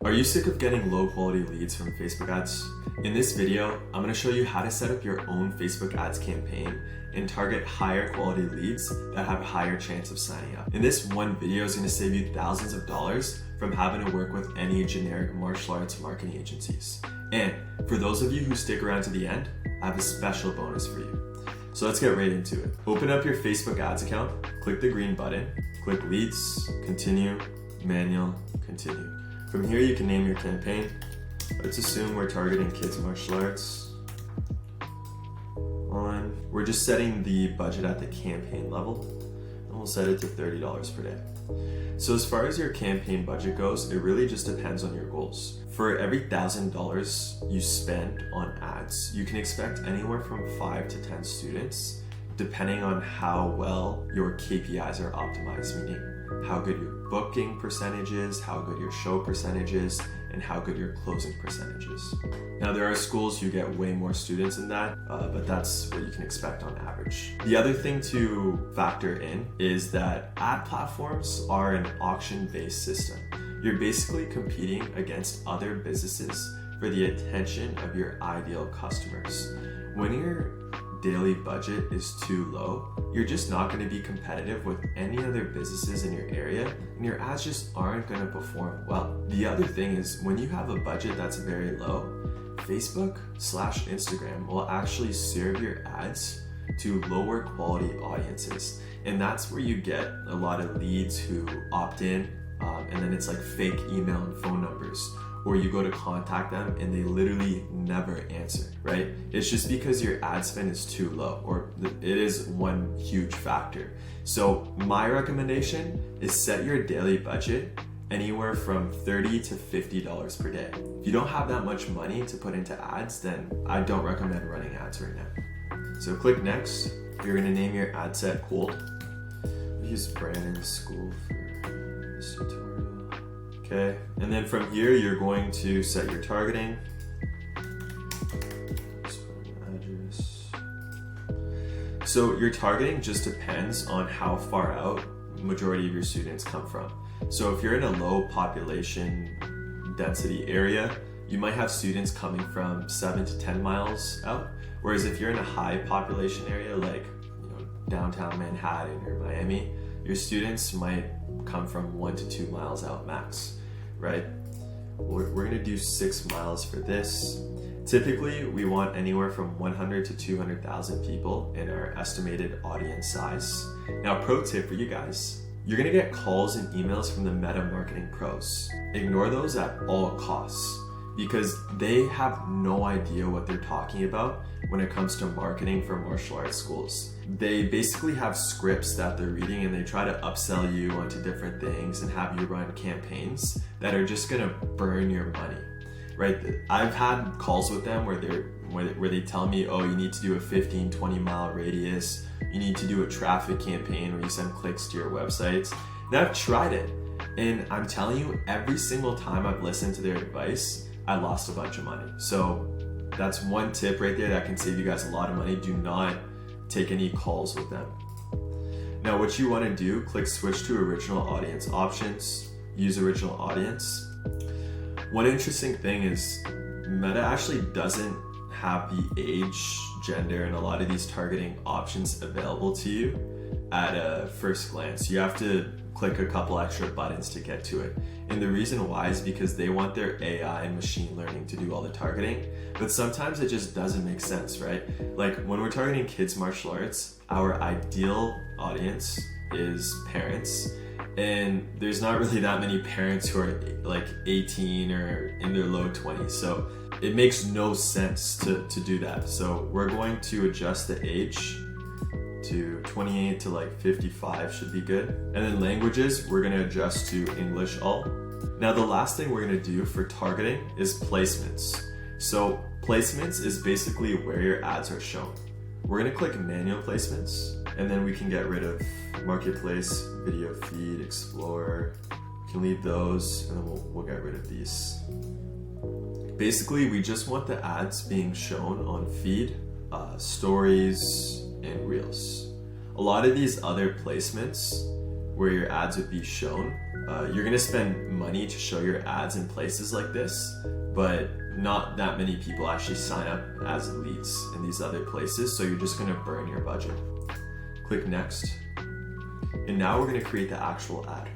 Are you sick of getting low quality leads from Facebook ads? In this video, I'm going to show you how to set up your own Facebook ads campaign and target higher quality leads that have a higher chance of signing up. And this one video is going to save you thousands of dollars from having to work with any generic martial arts marketing agencies. And for those of you who stick around to the end, I have a special bonus for you. So let's get right into it. Open up your Facebook ads account, click the green button, click leads, continue, manual, continue. From here, you can name your campaign. Let's assume we're targeting kids martial arts. We're just setting the budget at the campaign level, and we'll set it to $30 per day. So as far as your campaign budget goes, it really just depends on your goals. For every $1,000 you spend on ads, you can expect anywhere from 5 to 10 students, depending on how well your KPIs are optimized, meaning how good your booking percentage is, how good your show percentage is, and how good your closing percentage is. Now, there are schools who get way more students than that, but that's what you can expect on average. The other thing to factor in is that ad platforms are an auction-based system. You're basically competing against other businesses for the attention of your ideal customers. When your daily budget is too low, you're just not going to be competitive with any other businesses in your area, and your ads just aren't going to perform well. The other thing is, when you have a budget that's very low, Facebook/Instagram will actually serve your ads to lower quality audiences, and that's where you get a lot of leads who opt in, and then it's like fake email and phone numbers, or you go to contact them and they literally never answer, right? It's just because your ad spend is too low, or it is one huge factor. So my recommendation is set your daily budget anywhere from $30 to $50 per day. If you don't have that much money to put into ads, then I don't recommend running ads right now. So click next. You're gonna name your ad set cold. Use Brandon's school for this tutorial. Okay, and then from here, you're going to set your targeting. Address. So your targeting just depends on how far out the majority of your students come from. So if you're in a low population density area, you might have students coming from 7 to 10 miles out. Whereas if you're in a high population area like downtown Manhattan or Miami, your students might come from 1 to 2 miles out max, right? We're gonna do 6 miles for this. Typically, we want anywhere from 100 to 200,000 people in our estimated audience size. Now, pro tip for you guys, you're gonna get calls and emails from the Meta Marketing Pros. Ignore those at all costs, because they have no idea what they're talking about when it comes to marketing for martial arts schools. They basically have scripts that they're reading, and they try to upsell you onto different things and have you run campaigns that are just gonna burn your money, right? I've had calls with them where they tell me, oh, you need to do a 15, 20 mile radius, you need to do a traffic campaign where you send clicks to your websites. And I've tried it, and I'm telling you, every single time I've listened to their advice, I lost a bunch of money. So that's one tip right there that can save you guys a lot of money. Do not take any calls with them. Now, what you want to do, click switch to original audience options, use original audience. One interesting thing is Meta actually doesn't have the age, gender, and a lot of these targeting options available to you at a first glance. You have to click a couple extra buttons to get to it. And the reason why is because they want their AI and machine learning to do all the targeting, but sometimes it just doesn't make sense, right? Like when we're targeting kids martial arts, our ideal audience is parents, and there's not really that many parents who are like 18 or in their low 20s, so it makes no sense to do that. So we're going to adjust the age to 28 to like 55 should be good. And then languages, we're gonna adjust to English all. Now, the last thing we're gonna do for targeting is placements. So placements is basically where your ads are shown. We're gonna click manual placements, and then we can get rid of marketplace, video feed, explorer. We can leave those, and then we'll get rid of these. Basically, we just want the ads being shown on feed, stories, and reels. A lot of these other placements where your ads would be shown You're gonna spend money to show your ads in places like this, but not that many people actually sign up as leads in these other places, so you're just gonna burn your budget. Click next, and now we're gonna create the actual ad.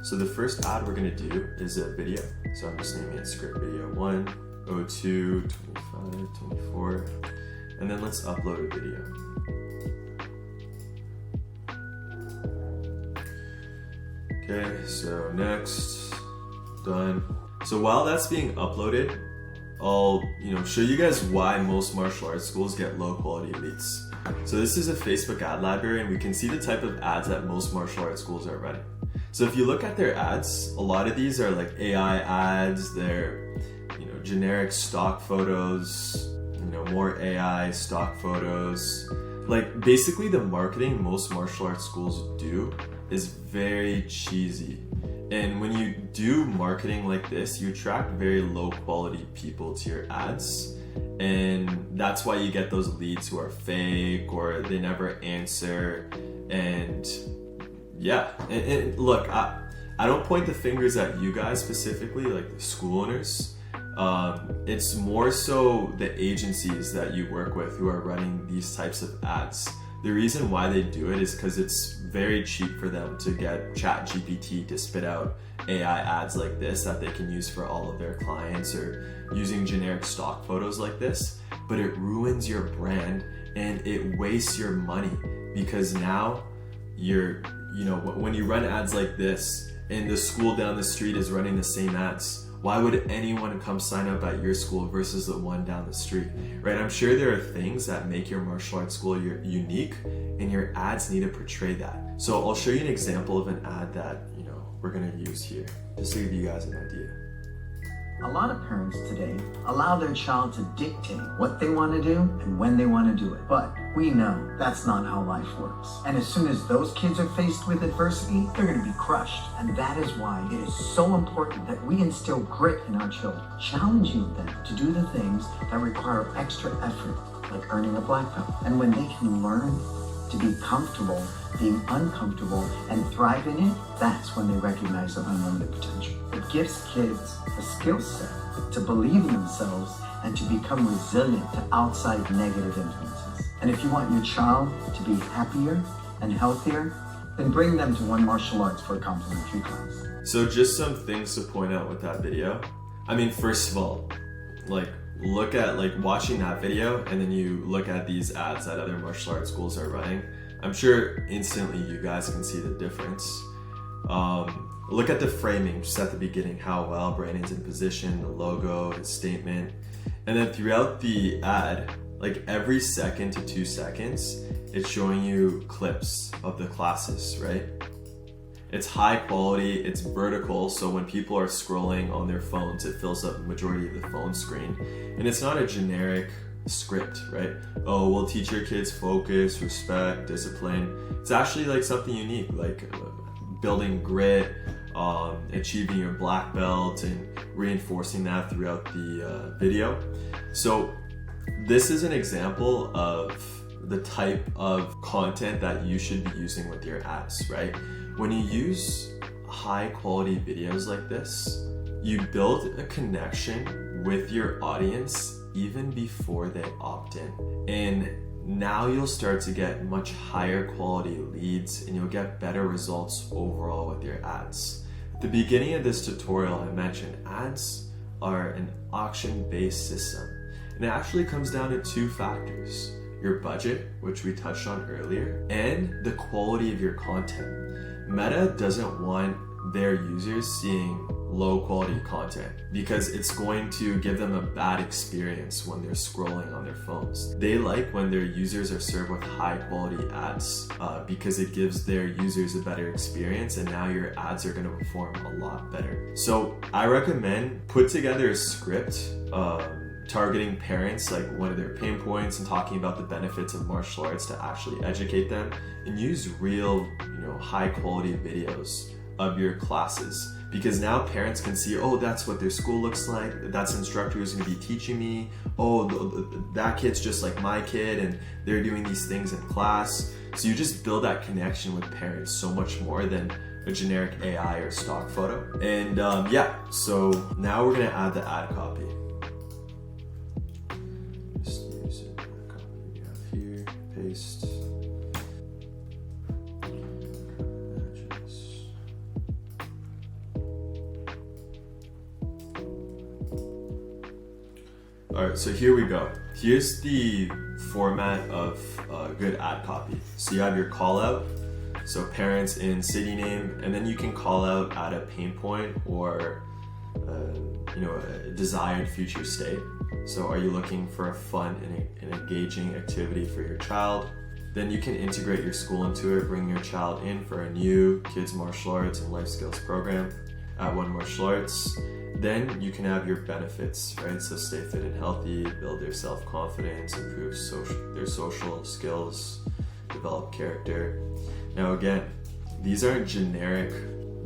So the first ad we're gonna do is a video. So I'm just naming it script video 1, 02, 25, 24, and then let's upload a video. Okay, so next, done. So while that's being uploaded, I'll show you guys why most martial arts schools get low quality leads. So this is a Facebook ad library, and we can see the type of ads that most martial arts schools are running. So if you look at their ads, a lot of these are like AI ads, they're generic stock photos, more AI stock photos. Like basically the marketing most martial arts schools do is very cheesy. And when you do marketing like this, you attract very low quality people to your ads. And that's why you get those leads who are fake or they never answer. And yeah, and look, I don't point the fingers at you guys specifically, like the school owners. It's more so the agencies that you work with who are running these types of ads. The reason why they do it is because it's very cheap for them to get ChatGPT to spit out AI ads like this that they can use for all of their clients, or using generic stock photos like this. But it ruins your brand and it wastes your money, because now when you run ads like this and the school down the street is running the same ads, why would anyone come sign up at your school versus the one down the street, right? I'm sure there are things that make your martial arts school unique, and your ads need to portray that. So I'll show you an example of an ad that we're gonna use here, just to give you guys an idea. A lot of parents today allow their child to dictate what they want to do and when they want to do it. But we know that's not how life works. And as soon as those kids are faced with adversity, they're going to be crushed. And that is why it is so important that we instill grit in our children, challenging them to do the things that require extra effort, like earning a black belt. And when they can learn to be comfortable being uncomfortable and thrive in it, that's when they recognize their unlimited potential. It gives kids a skill set to believe in themselves and to become resilient to outside negative influences. And if you want your child to be happier and healthier, then bring them to One Martial Arts for a complimentary class. So just some things to point out with that video. I mean, first of all, look at watching that video, and then you look at these ads that other martial arts schools are running. I'm sure instantly you guys can see the difference. Look at the framing just at the beginning, how well Brandon's in position, the logo, his statement. And then throughout the ad, like every second to 2 seconds, it's showing you clips of the classes, right? It's high quality, it's vertical, so when people are scrolling on their phones, it fills up the majority of the phone screen. And it's not a generic script, right? Oh, we'll teach your kids focus, respect, discipline. It's actually like something unique, like building grit, achieving your black belt, and reinforcing that throughout the video. So this is an example of the type of content that you should be using with your ads, right? When you use high quality videos like this, you build a connection with your audience even before they opt in. And now you'll start to get much higher quality leads, and you'll get better results overall with your ads. At the beginning of this tutorial, I mentioned ads are an auction-based system. And it actually comes down to 2 factors: your budget, which we touched on earlier, and the quality of your content. Meta doesn't want their users seeing low quality content because it's going to give them a bad experience when they're scrolling on their phones. They like when their users are served with high quality ads because it gives their users a better experience, and now your ads are going to perform a lot better. So I recommend put together a script targeting parents, like one of their pain points, and talking about the benefits of martial arts to actually educate them, and use real, high quality videos of your classes, because now parents can see, oh, that's what their school looks like, that's the instructor who's going to be teaching me, oh, that kid's just like my kid and they're doing these things in class. So you just build that connection with parents so much more than a generic AI or stock photo. And yeah, so now we're gonna add the ad copy. Just use the ad copy we have here, paste. All right, so here we go. Here's the format of a good ad copy. So you have your call out, so parents in city name, and then you can call out at a pain point or a desired future state. So are you looking for a fun and engaging activity for your child? Then you can integrate your school into it, bring your child in for a new kids martial arts and life skills program at One Martial Arts. Then you can have your benefits, right? So stay fit and healthy, build their self-confidence, improve their social skills, develop character. Now again, these aren't generic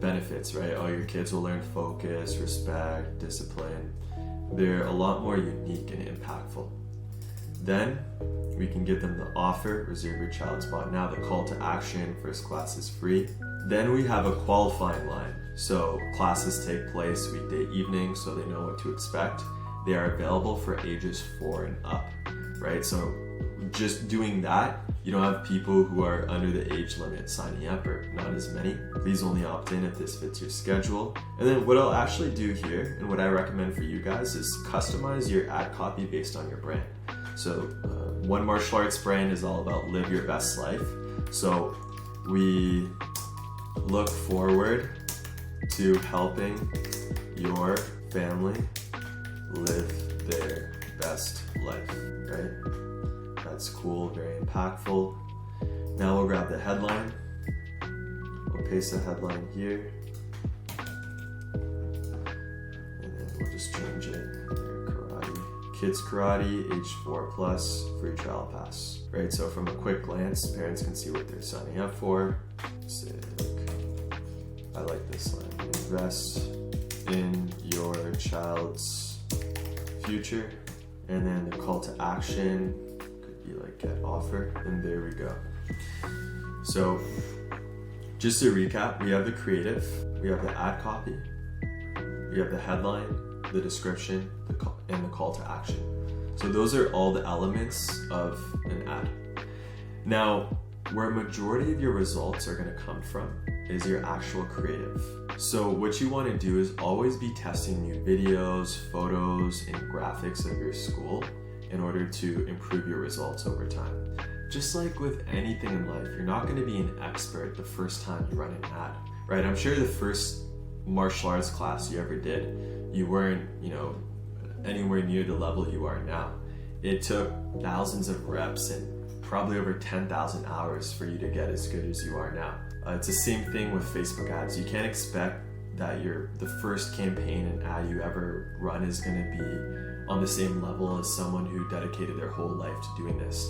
benefits, right? Oh, your kids will learn focus, respect, discipline. They're a lot more unique and impactful. Then we can give them the offer, reserve your child spot now, the call to action, first class is free. Then we have a qualifying line. So classes take place weekday evenings, so they know what to expect. They are available for ages 4 and up, right? So just doing that, you don't have people who are under the age limit signing up, or not as many. Please only opt in if this fits your schedule. And then what I'll actually do here, and what I recommend for you guys, is customize your ad copy based on your brand. So One Martial Arts brand is all about live your best life. So we look forward to helping your family live their best life, right? That's cool, very impactful. Now we'll grab the headline. We'll paste the headline here. And then we'll just change it. Karate. Kids Karate, age 4+, free trial pass. Right, so from a quick glance, parents can see what they're signing up for. Say, I like this line. Invest in your child's future. And then the call to action could be like get offer. And there we go. So just to recap, we have the creative, we have the ad copy, we have the headline, the description, and the call to action. So those are all the elements of an ad. Now, where a majority of your results are going to come from is your actual creative. So what you want to do is always be testing new videos, photos, and graphics of your school in order to improve your results over time. Just like with anything in life, you're not going to be an expert the first time you run an ad, right? I'm sure the first martial arts class you ever did, you weren't, anywhere near the level you are now. It took thousands of reps and probably over 10,000 hours for you to get as good as you are now. It's the same thing with Facebook ads. You can't expect that the first campaign and ad you ever run is going to be on the same level as someone who dedicated their whole life to doing this.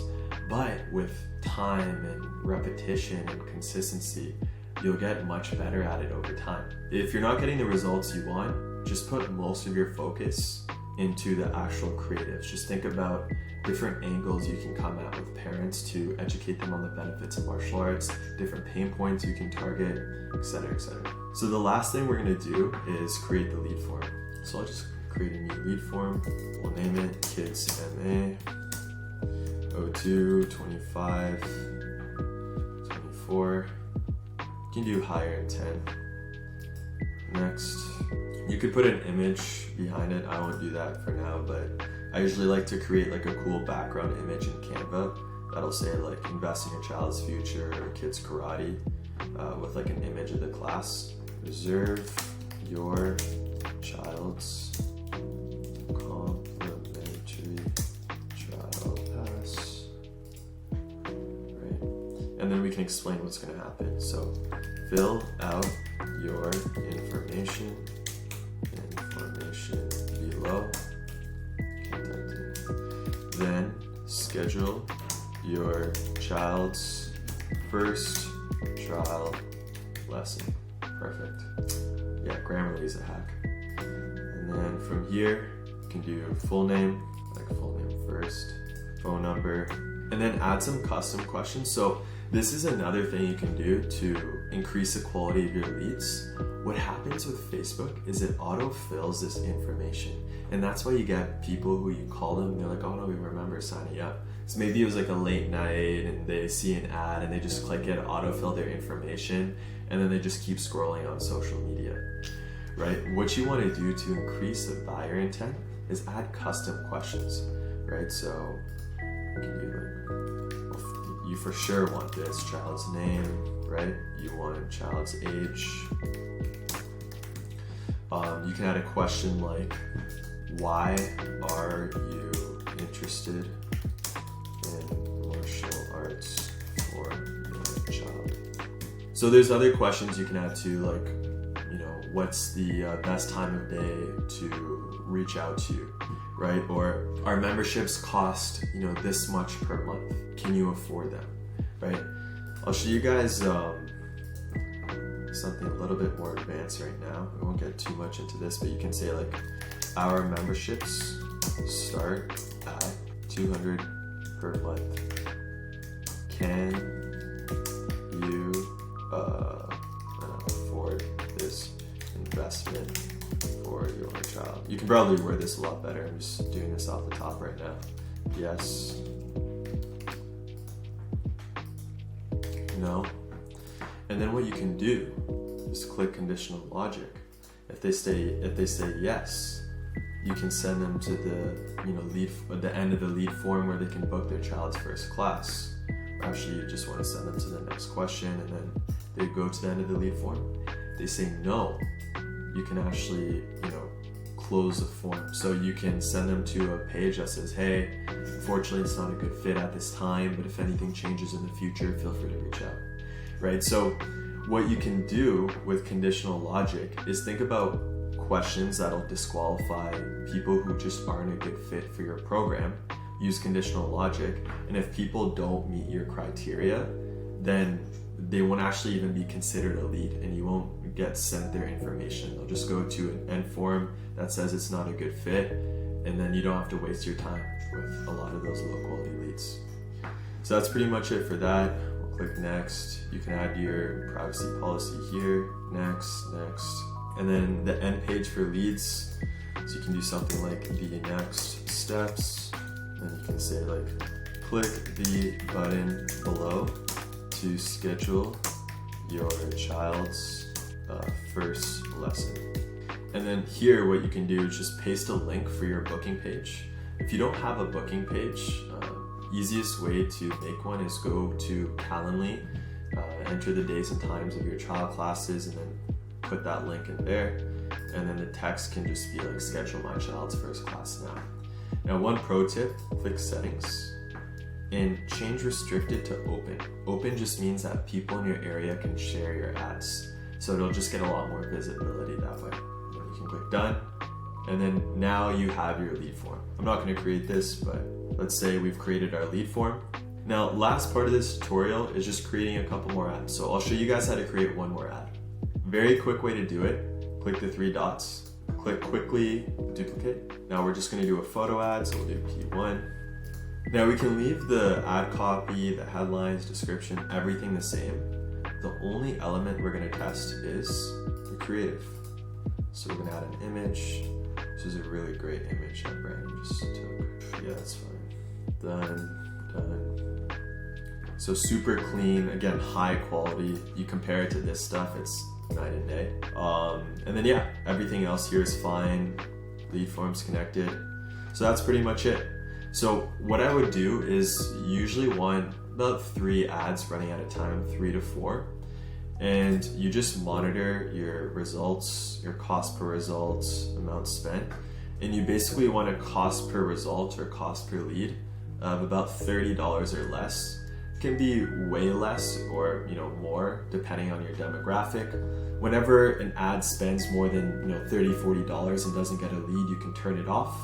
But with time and repetition and consistency, you'll get much better at it over time. If you're not getting the results you want, just put most of your focus into the actual creatives. Just think about different angles you can come at with parents to educate them on the benefits of martial arts, different pain points you can target, etc., etc. So the last thing we're going to do is create the lead form. So I'll just create a new lead form. We'll name it Kids MA 02, 25, 24. You can do higher intent. Next, you could put an image behind it. I won't do that for now, but I usually like to create like a cool background image in Canva that'll say like invest in your child's future or Kids Karate with like an image of the class. Reserve your child's complimentary trial pass. Right. And then we can explain what's going to happen. So fill out your information below. Then schedule your child's first trial lesson. Perfect. Yeah, Grammarly is a hack. And then from here, you can do full name, like full name first, phone number, and then add some custom questions. So this is another thing you can do to increase the quality of your leads, what happens with Facebook is it auto-fills this information. And that's why you get people who you call them and they're like, oh no, we remember signing up. So maybe it was like a late night and they see an ad and they just click it, autofill their information, and then they just keep scrolling on social media, right? What you want to do to increase the buyer intent is add custom questions, right? So you can do like, well, you for sure want this child's name, right? You want a child's age. You can add a question like, why are you interested in martial arts for your child? So there's other questions you can add too, like, you know, what's the best time of day to reach out to you, right? Or our memberships cost, you know, this much per month. Can you afford them, right? I'll show you guys something a little bit more advanced right now. We won't get too much into this, but you can say like, our memberships start at $200 per month. Can you afford this investment for your child? You can probably word this a lot better. I'm just doing this off the top right now. Yes. No. And then what you can do is click conditional logic. If they say yes, you can send them to the end of the lead form where they can book their child's first class. Or actually, you just want to send them to the next question, and then they go to the end of the lead form. If they say no, you can actually, close the form. So you can send them to a page that says, hey, unfortunately, it's not a good fit at this time, but if anything changes in the future, feel free to reach out, right? So what you can do with conditional logic is think about questions that'll disqualify people who just aren't a good fit for your program. Use conditional logic, and if people don't meet your criteria, then they won't actually even be considered a lead, and you won't get sent their information. They'll just go to an end form that says it's not a good fit, and then you don't have to waste your time with a lot of those low quality leads. So that's pretty much it for that. We'll click next. You can add your privacy policy here. Next. And then the end page for leads. So you can do something like the next steps. And you can say like, click the button below to schedule your child's first lesson. And then here what you can do is just paste a link for your booking page. If you don't have a booking page, easiest way to make one is go to Calendly, enter the days and times of your child classes, and then put that link in there. And then the text can just be like, schedule my child's first class now. Now, one pro tip, click settings and change restricted to open. Open just means that people in your area can share your ads. So it'll just get a lot more visibility that way. Then you can click done. And then now you have your lead form. I'm not going to create this, but let's say we've created our lead form. Now, last part of this tutorial is just creating a couple more ads. So I'll show you guys how to create one more ad. Very quick way to do it. Click the three dots, click quickly duplicate. Now we're just going to do a photo ad, so we'll do P1. Now we can leave the ad copy, the headlines, description, everything the same. The only element we're going to test is the creative. So we're going to add an image. This is a really great image that Brandon just took. Yeah, that's fine. Done. So super clean, again, high quality. You compare it to this stuff, it's night and day. And then yeah, everything else here is fine. Lead forms connected. So that's pretty much it. So what I would do is usually want about 3 ads running at a time, 3 to 4. And you just monitor your results, your cost per results, amount spent. And you basically want a cost per result or cost per lead of about $30 or less. It can be way less or more depending on your demographic. Whenever an ad spends more than $30, $40 and doesn't get a lead, you can turn it off.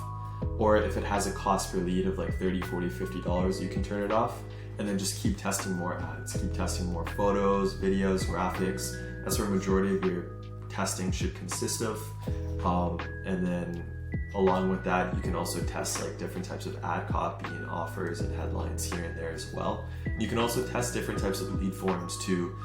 Or if it has a cost per lead of like $30, $40, $50, you can turn it off. And then just keep testing more ads, keep testing more photos, videos, graphics. That's where majority of your testing should consist of. And then along with that, you can also test like different types of ad copy and offers and headlines here and there as well. You can also test different types of lead forms to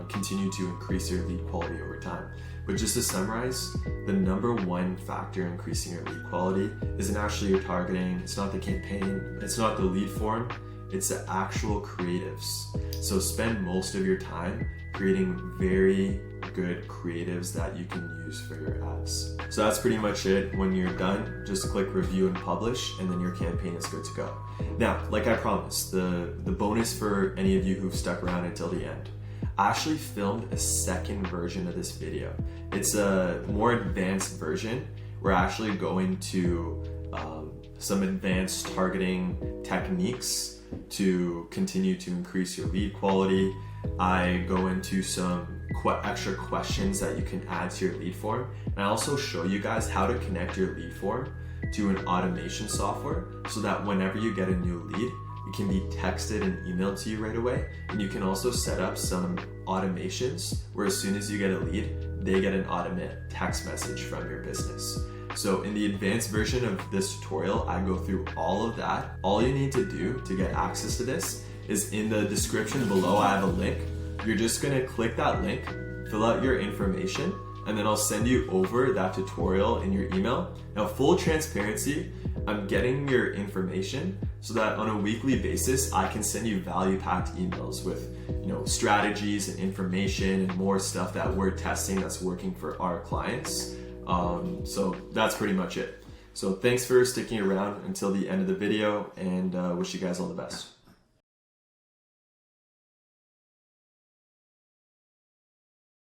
continue to increase your lead quality over time. But just to summarize, the number one factor in increasing your lead quality isn't actually your targeting, it's not the campaign, it's not the lead form, it's the actual creatives. So spend most of your time creating very good creatives that you can use for your ads. So that's pretty much it. When you're done, just click review and publish, and then your campaign is good to go. Now, like I promised, the bonus for any of you who've stuck around until the end, I actually filmed a second version of this video. It's a more advanced version. We're actually going to some advanced targeting techniques to continue to increase your lead quality. I go into some extra questions that you can add to your lead form, and I also show you guys how to connect your lead form to an automation software so that whenever you get a new lead, it can be texted and emailed to you right away. And you can also set up some automations where as soon as you get a lead, they get an automated text message from your business. So in the advanced version of this tutorial, I go through all of that. All you need to do to get access to this is in the description below, I have a link. You're just gonna click that link, fill out your information, and then I'll send you over that tutorial in your email. Now, full transparency, I'm getting your information so that on a weekly basis, I can send you value-packed emails with, strategies and information and more stuff that we're testing that's working for our clients. So that's pretty much it. So thanks for sticking around until the end of the video, and wish you guys all the best.